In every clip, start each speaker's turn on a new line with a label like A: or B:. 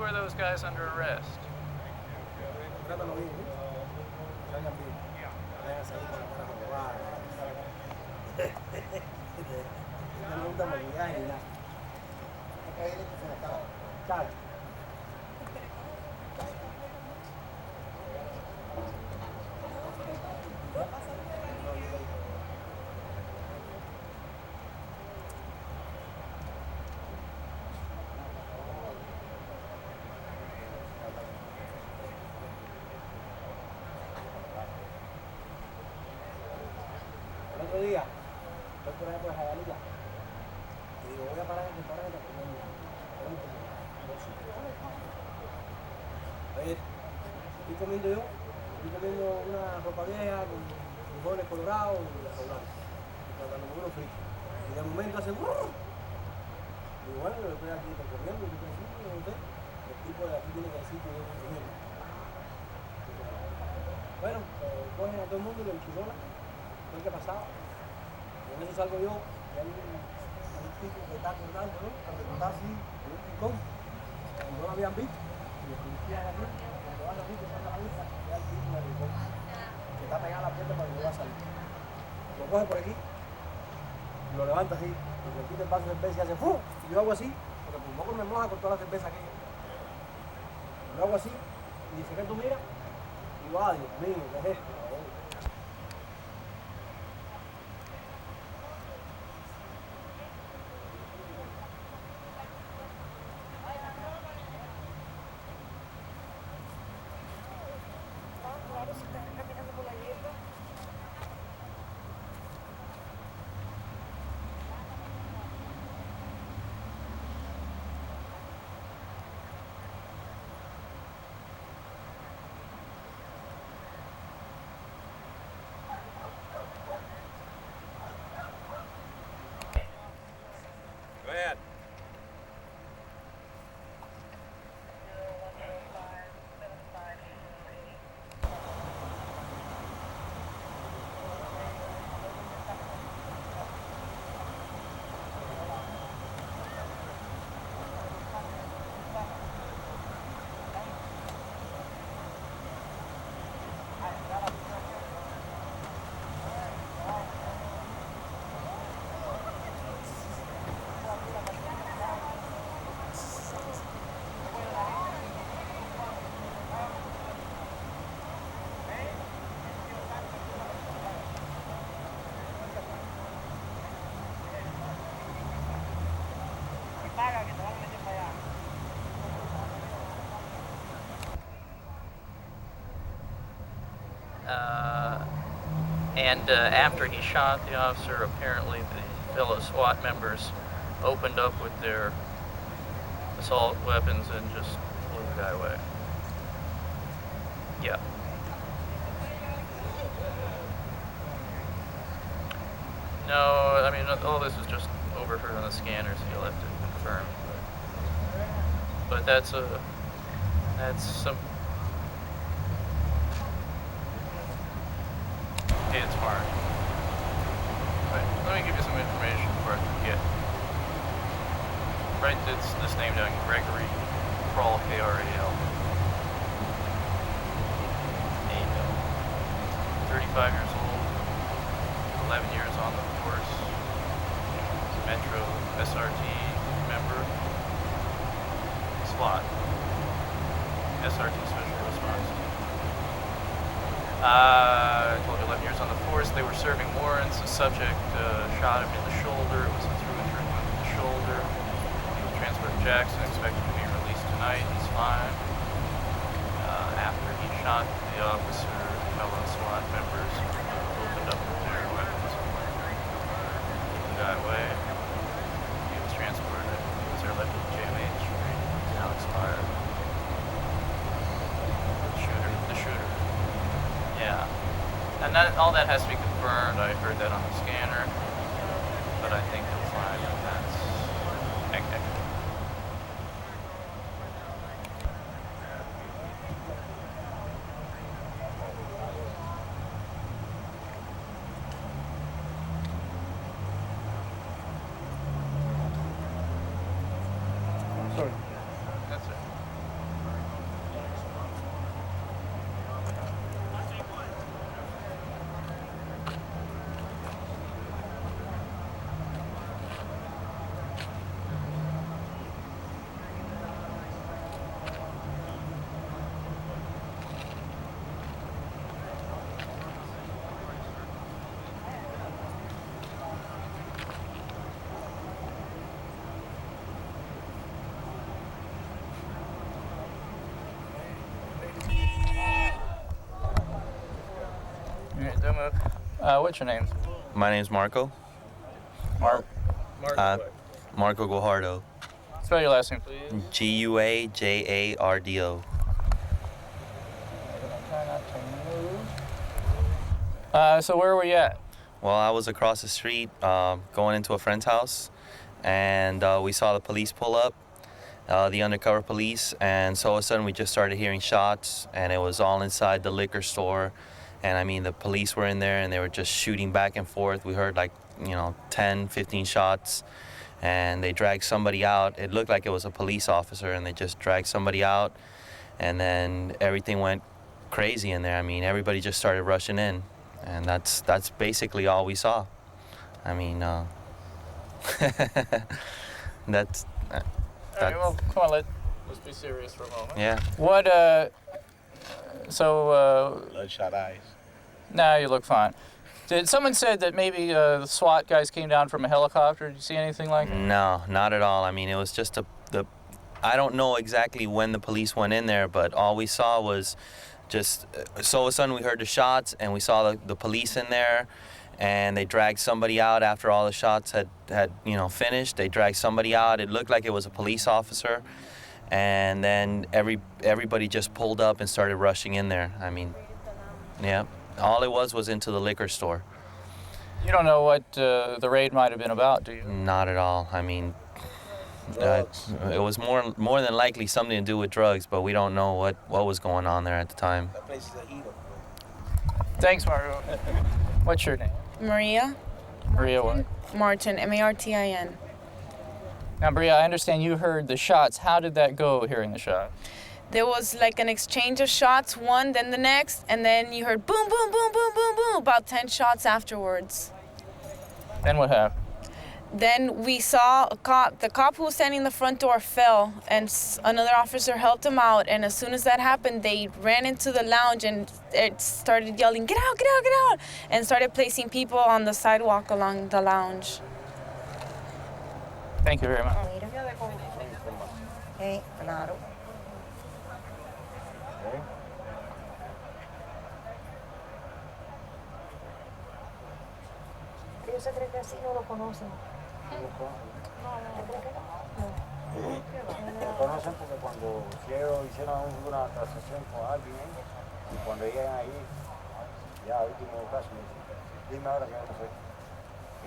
A: Who are those guys under arrest?
B: Trátalo bien, ¿eh? Traigan bien. Vayan a salir con la cara robada. No me gusta maquillaje ni nada. Claro. El otro día, voy por ahí por Jabalilla y digo, voy a parar en el restaurante a comer. Oye, estoy comiendo una ropa vieja con frijoles colorados y restaurantes. Y cuando me uno frito. Y de momento hace ¡brrr! Y bueno, yo estoy aquí comiendo, yo estoy aquí, no sé. El tipo de aquí tiene que decir que yo estoy comiendo. Bueno, cogen a todo el mundo y lo enchilonan. ¿Qué es que pasaba? Y en eso salgo yo y hay un tipo que está cortando, ¿no? Que está así, en un picón. Y no lo habían visto. Y el policía de aquí, cuando van a la vista, saca la vista, ve al tipo del picón. Que está pegado a la puerta para que no va a salir. Lo coge por aquí y lo levanta así. Y le quita el vaso de cerveza y hace ¡fu! Y yo hago así, porque por poco me moja con toda la cerveza aquella. Lo hago así y dice, ¿qué tú miras? Y digo, ah, Dios mío, ¿qué es esto?
A: Go ahead. And after he shot the officer, apparently the fellow SWAT members opened up with their assault weapons and just blew the guy away. Yeah. No, I mean, all this is just overheard on the scanners, so you'll have to confirm. But that's some... Okay, it's hard. But let me give you some information before I forget. Write this name down, Gregory Kral, K-R-A-L. 35 years old, 11 years on the force, Metro SRT member, SWAT, SRT Special Response. I told you 11 years on the force. They were serving warrants. The subject shot him in the shoulder. It was a through-and-through wound in the shoulder. He was transferred to Jackson, expected to be released tonight. He's fine. After he shot the officer, fellow SWAT members opened up with their weapons and took the guy away. He was transported. He was airlifted to JMH. He's now expired. The shooter. Yeah. And all that has to be confirmed. I heard that on the scanner. But I think you'll find that that's...
B: Sorry.
A: That's it. What's your name?
C: My name's Marco.
A: Mark.
C: Marco Guajardo.
A: Spell your last name, please.
C: Guajardo.
A: So where were you at?
C: Well, I was across the street going into a friend's house, and we saw the police pull up, the undercover police, and so all of a sudden we just started hearing shots, and it was all inside the liquor store. And I mean, the police were in there and they were just shooting back and forth. We heard like, 10, 15 shots, and they dragged somebody out. It looked like it was a police officer, and they just dragged somebody out, and then everything went crazy in there. I mean, everybody just started rushing in, and that's basically all we saw. I mean, that's.
A: All right, well, come on, let's be serious for a moment.
C: Yeah.
A: What,
D: Bloodshot eyes.
A: Nah, you look fine. Someone said that maybe the SWAT guys came down from a helicopter. Did you see anything like that?
C: No, not at all. I mean, it was just I don't know exactly when the police went in there, but all we saw was just, so all of a sudden we heard the shots and we saw the police in there, and they dragged somebody out after all the shots had finished. They dragged somebody out. It looked like it was a police officer, and then everybody just pulled up and started rushing in there. I mean, yeah, all it was into the liquor store.
A: You don't know what the raid might have been about, do you?
C: Not at all. I mean, it was more than likely something to do with drugs, but we don't know what was going on there at the time.
B: That place is a hero.
A: Thanks, Mario. What's your name?
E: Maria.
A: Maria what?
E: Martin, Martin.
A: Now, Maria, I understand you heard the shots. How did that go, hearing the shot?
E: There was like an exchange of shots, one, then the next, and then you heard boom, boom, boom, boom, boom, boom, about 10 shots afterwards.
A: Then what happened?
E: Then we saw a cop. The cop who was standing in the front door fell, and another officer helped him out. And as soon as that happened, they ran into the lounge and it started yelling, "Get out, get out, get out!" and started placing people on the sidewalk along the lounge.
A: Thank you very much.
F: Claro. Ellos se creen que así no lo conocen. ¿Te crees que no?
B: Lo conocen porque cuando hicieron una transacción con alguien, y cuando llegan ahí, ya último caso, me dicen, dime ahora qué vamos a hacer.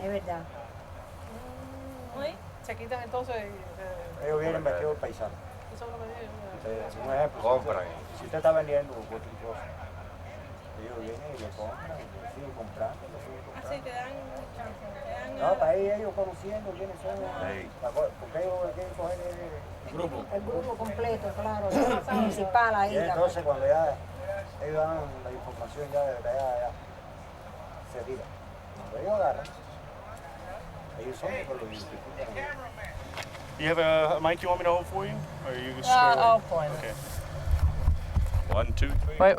F: Es verdad.
G: Se quitan entonces.
B: Ellos vienen vestidos paisanos.
G: Eso es lo que digo.
B: Un ejemplo,
D: Compran.
B: si usted está vendiendo cualquier cosa, ellos vienen y le compran, y le siguen comprando,
G: Así te dan.
B: No, para ahí ellos conociendo quiénes son, porque ellos quieren coger el grupo.
F: El grupo completo, claro, principal ahí.
B: Y entonces cuando ya ellos dan la información ya de allá, se tira. Cuando ellos agarran, ellos son los que lo identifican.
D: You have a mic you want me to hold for you? Or are you
G: I'll point it.
D: Okay. 1, 2, 3.
A: Wait.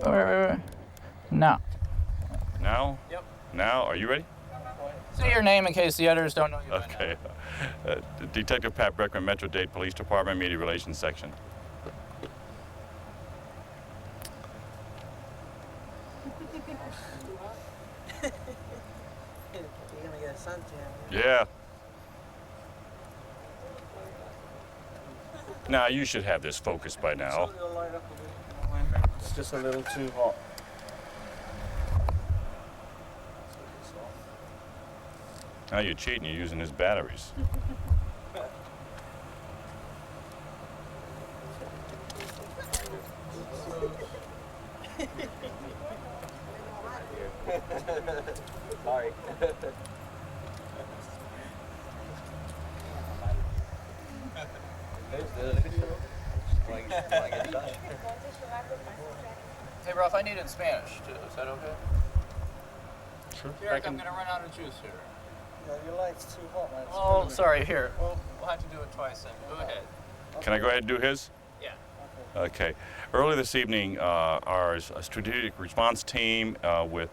A: Now.
D: Now?
A: Yep.
D: Now, are you ready?
A: Say your name in case the others don't know you.
D: Okay. Detective Pat Breckman, Metro-Dade Police Department, Media Relations Section. Yeah. Now, you should have this focused by now.
B: It's just a little too hot.
D: Now you're cheating, you're using his batteries.
B: Sorry.
A: Hey, bro, if I need it in Spanish, too, is that okay?
D: Sure.
A: Derek, I'm going to run out of juice here.
B: Your light's too hot, man.
A: Oh, sorry, here. We'll have to do it twice then. Go ahead.
D: Can I go ahead and do his?
A: Yeah.
D: Okay. Early this evening, our strategic response team with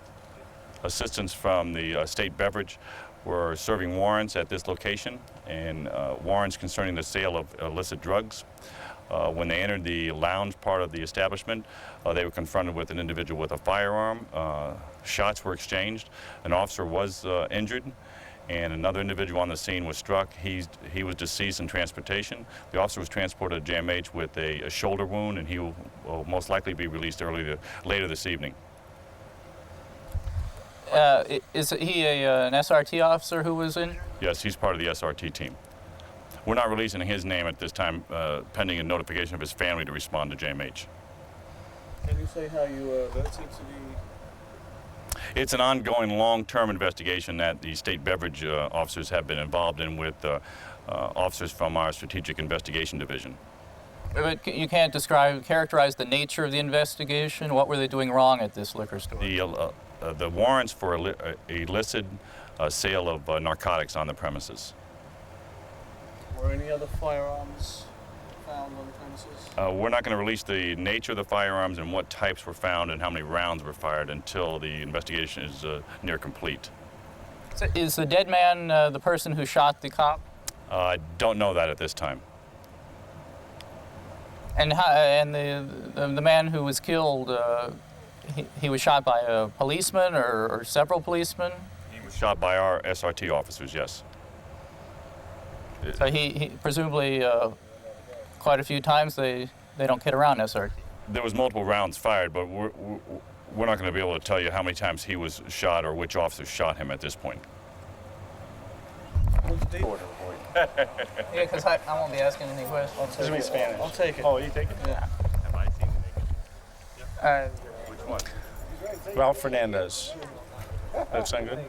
D: assistance from the state beverage were serving warrants at this location, and warrants concerning the sale of illicit drugs. When they entered the lounge part of the establishment, they were confronted with an individual with a firearm. Shots were exchanged. An officer was injured, and another individual on the scene was struck. He was deceased in transportation. The officer was transported to JMH with a shoulder wound, and he will most likely be released later this evening.
H: Is he an SRT officer who was injured?
D: Yes, he's part of the SRT team. We're not releasing his name at this time, pending a notification of his family to respond to JMH.
I: Can you say how you alerted to the...
D: It's an ongoing long-term investigation that the state beverage officers have been involved in with officers from our Strategic Investigation Division.
H: But you can't characterize the nature of the investigation? What were they doing wrong at this liquor store?
D: The warrants for illicit sale of narcotics on the premises.
I: Were any other firearms found on the premises?
D: We're not going to release the nature of the firearms and what types were found and how many rounds were fired until the investigation is near complete.
H: So is the dead man the person who shot the cop?
D: I don't know that at this time.
H: And the man who was killed, he was shot by a policeman or several policemen?
D: He was shot by our SRT officers, yes.
H: So he presumably quite a few times they don't kid around SRT.
D: There was multiple rounds fired, but we're not going to be able to tell you how many times he was shot or which officer shot him at this point.
H: Yeah, because I won't be asking any questions.
I: This is Spanish. I'll take it.
D: Oh, you take it?
H: Yeah.
D: Have I seen the naked? Which one?
I: Ralph Fernandez. That sound good?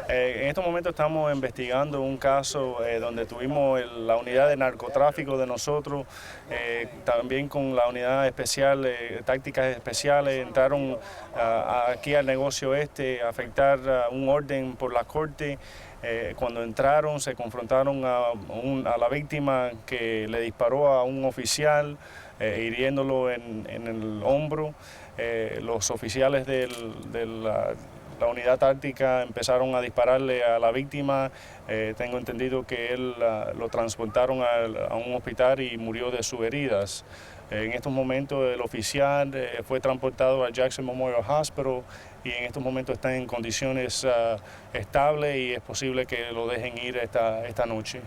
I: En estos momentos estamos investigando un caso donde tuvimos la unidad de narcotráfico de nosotros, también con la unidad especial, tácticas especiales, entraron aquí al negocio a afectar un orden por la corte. Cuando entraron se confrontaron a la víctima que le disparó a un oficial, hiriéndolo en el hombro. Los oficiales de la unidad táctica empezaron a dispararle a la víctima. Tengo entendido que él lo transportaron a un hospital y murió de sus heridas. En estos momentos el oficial fue transportado al Jackson Memorial Hospital y en estos momentos está en condiciones estables y es posible que lo dejen ir esta noche.